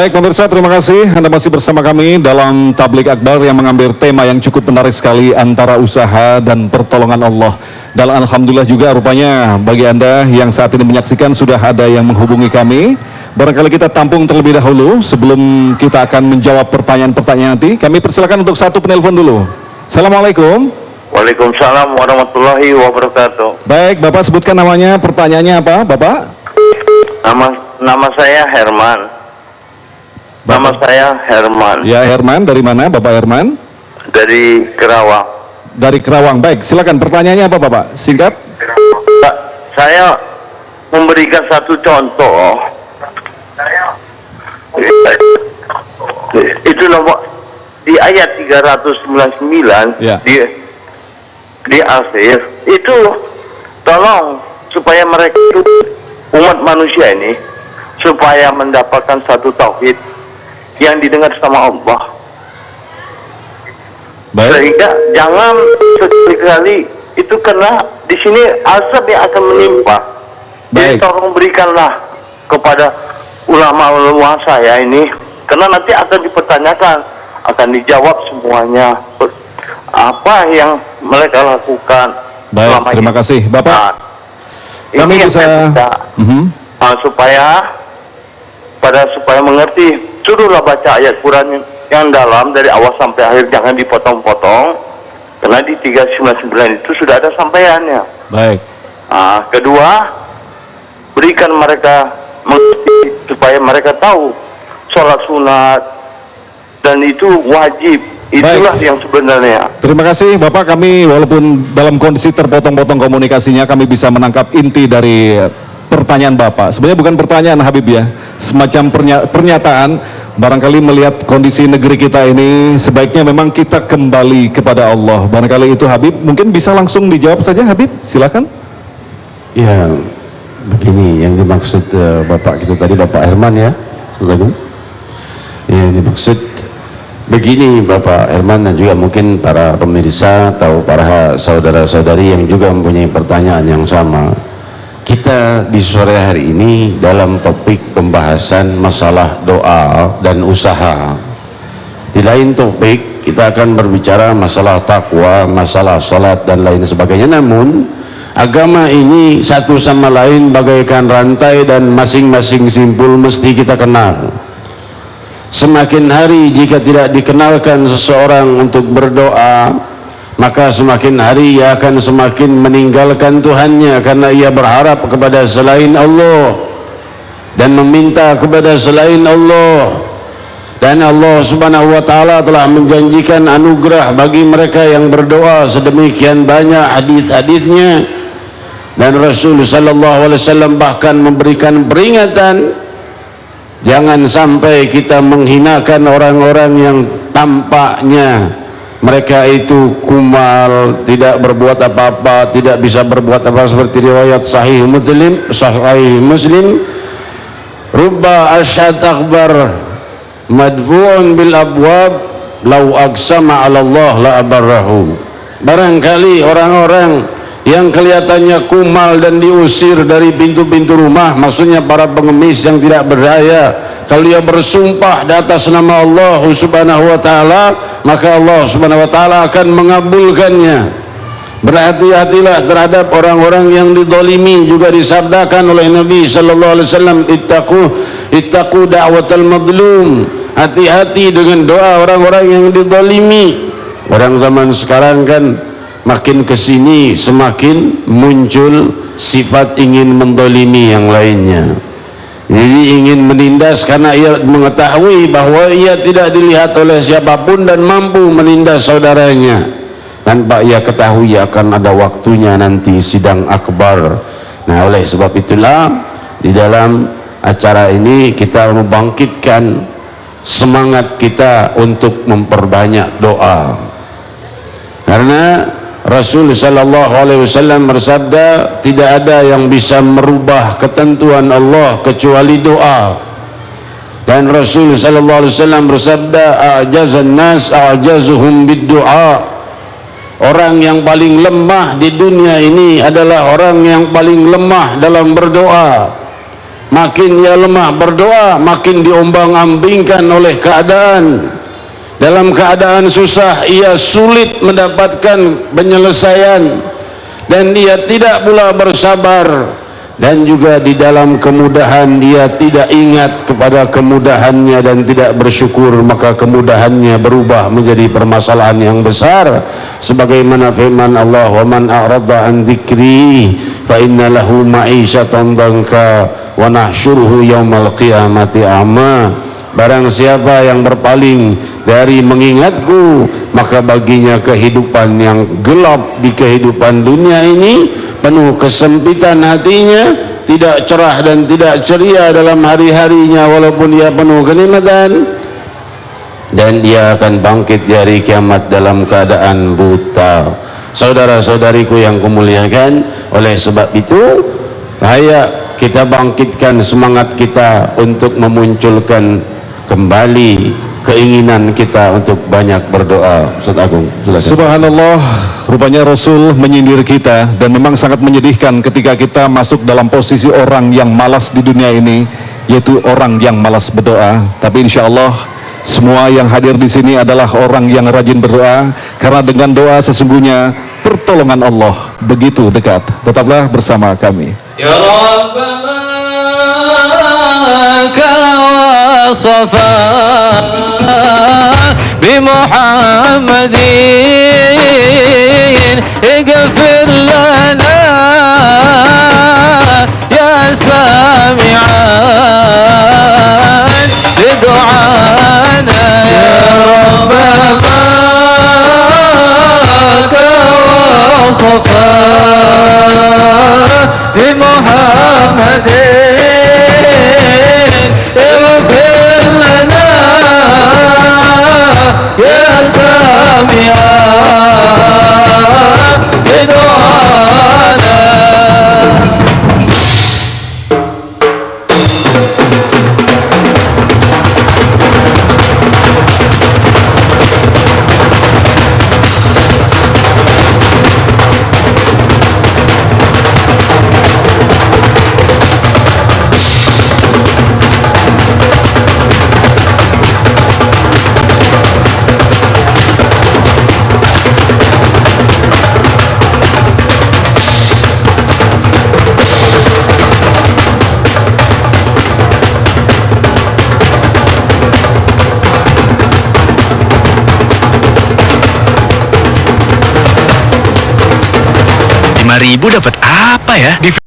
Baik pemirsa, terima kasih Anda masih bersama kami dalam Tablik Akbar yang mengambil tema yang cukup menarik sekali, antara usaha dan pertolongan Allah. Dan alhamdulillah juga rupanya bagi Anda yang saat ini menyaksikan sudah ada yang menghubungi kami. Barangkali kita tampung terlebih dahulu sebelum kita akan menjawab pertanyaan-pertanyaan nanti. Kami persilakan untuk satu penelpon dulu. Assalamualaikum. Waalaikumsalam warahmatullahi wabarakatuh. Baik, Bapak sebutkan namanya, pertanyaannya apa Bapak? Nama saya Herman. Nama saya Herman. Ya, Herman, dari mana Bapak Herman? Dari Kerawang. Dari Kerawang, baik. Silakan, pertanyaannya apa Bapak? Singkat. Saya memberikan satu contoh. Itu nomor di ayat 399 ya. di akhir itu, tolong supaya mereka itu, umat manusia ini, supaya mendapatkan satu tauhid yang didengar sama Allah. Baik. Sehingga jangan sekali-kali itu, karena di sini azab yang akan menimpa. Jadi tolong berikanlah kepada ulama-ulama saya ini, karena nanti akan dipertanyakan, akan dijawab semuanya apa yang mereka lakukan. Baik, terima kasih Bapak. Kami bisa supaya mengerti, suruhlah baca ayat Quran yang dalam dari awal sampai akhir, jangan dipotong-potong, karena di 399 itu sudah ada sampaiannya. Baik. Kedua, berikan mereka mengerti supaya mereka tahu sholat sunat dan itu wajib. Itulah yang sebenarnya. Terima kasih Bapak, kami walaupun dalam kondisi terpotong-potong komunikasinya, kami bisa menangkap inti dari pertanyaan Bapak. Sebenarnya bukan pertanyaan Habib ya, semacam pernyataan, barangkali melihat kondisi negeri kita ini, sebaiknya memang kita kembali kepada Allah. Barangkali itu Habib, mungkin bisa langsung dijawab saja Habib, silakan. Ya, begini yang dimaksud Bapak kita tadi, Bapak Herman ya, Ustaz Agung. Yang dimaksud begini Bapak Herman, dan juga mungkin para pemirsa atau para saudara-saudari yang juga mempunyai pertanyaan yang sama. Kita di sore hari ini dalam topik pembahasan masalah doa dan usaha. Di lain topik kita akan berbicara masalah takwa, masalah salat dan lain sebagainya. Namun agama ini satu sama lain bagaikan rantai dan masing-masing simpul mesti kita kenal. Semakin hari jika tidak dikenalkan seseorang untuk berdoa, maka semakin hari ia akan semakin meninggalkan Tuhannya, karena ia berharap kepada selain Allah dan meminta kepada selain Allah. Dan Allah subhanahu wa ta'ala telah menjanjikan anugerah bagi mereka yang berdoa sedemikian banyak hadis-hadisnya. Dan Rasul sallallahu alaihi wasallam bahkan memberikan peringatan, jangan sampai kita menghinakan orang-orang yang tampaknya mereka itu kumal, tidak berbuat apa-apa, tidak bisa berbuat apa, seperti riwayat Sahih Muslim, rubba asyad akbar madfu'un bil abwab law agsama 'ala Allah la abarrahu. Barangkali orang-orang yang kelihatannya kumal dan diusir dari pintu-pintu rumah, maksudnya para pengemis yang tidak berdaya, kalau dia bersumpah di atas nama Allah subhanahu wa ta'ala, maka Allah subhanahu wa ta'ala akan mengabulkannya. Berhati-hatilah terhadap orang-orang yang dizalimi. Juga disabdakan oleh Nabi sallallahu alaihi wasallam, ittaqu da'watal madlum. Hati-hati dengan doa orang-orang yang dizalimi. Orang zaman sekarang kan makin kesini semakin muncul sifat ingin mendolimi yang lainnya. Jadi ingin menindas karena ia mengetahui bahwa ia tidak dilihat oleh siapapun dan mampu menindas saudaranya, tanpa ia ketahui akan ada waktunya nanti sidang akbar. Nah, oleh sebab itulah di dalam acara ini kita membangkitkan semangat kita untuk memperbanyak doa, karena Rasul sallallahu alaihi wasallam bersabda, tidak ada yang bisa merubah ketentuan Allah kecuali doa. Dan Rasul sallallahu alaihi wasallam bersabda, a'jazan nas a'jazuhum bid-du'a. Orang yang paling lemah di dunia ini adalah orang yang paling lemah dalam berdoa. makin ia lemah berdoa, makin diombang-ambingkan oleh keadaan. Dalam keadaan susah ia sulit mendapatkan penyelesaian, dan dia tidak pula bersabar. Dan juga di dalam kemudahan dia tidak ingat kepada kemudahannya dan tidak bersyukur, maka kemudahannya berubah menjadi permasalahan yang besar. Sebagaimana firman Allah, wa man a'rada an dzikri fa inna lahu ma'isyatan dhanka wa nahsyuruhu yaumal qiyamati a'ma. Barang siapa yang berpaling dari mengingatku, maka baginya kehidupan yang gelap di kehidupan dunia ini, penuh kesempitan hatinya, tidak cerah dan tidak ceria dalam hari-harinya walaupun ia penuh kenikmatan, dan dia akan bangkit di hari kiamat dalam keadaan buta. Saudara-saudariku yang kumuliakan, oleh sebab itu ayo kita bangkitkan semangat kita untuk memunculkan kembali keinginan kita untuk banyak berdoa. Ustaz Agung, silakan. Subhanallah, rupanya Rasul menyindir kita, dan memang sangat menyedihkan ketika kita masuk dalam posisi orang yang malas di dunia ini, yaitu orang yang malas berdoa. Tapi insya Allah semua yang hadir di sini adalah orang yang rajin berdoa, karena dengan doa sesungguhnya pertolongan Allah begitu dekat. Tetaplah bersama kami. Ya Rabbana صفا بمحمد اغفر لنا يا سامعا بدعانا يا رب ماك وصفا بمحمد اغفر لنا يا سامعا بدعانا. Rp5.000 dapat apa ya? Di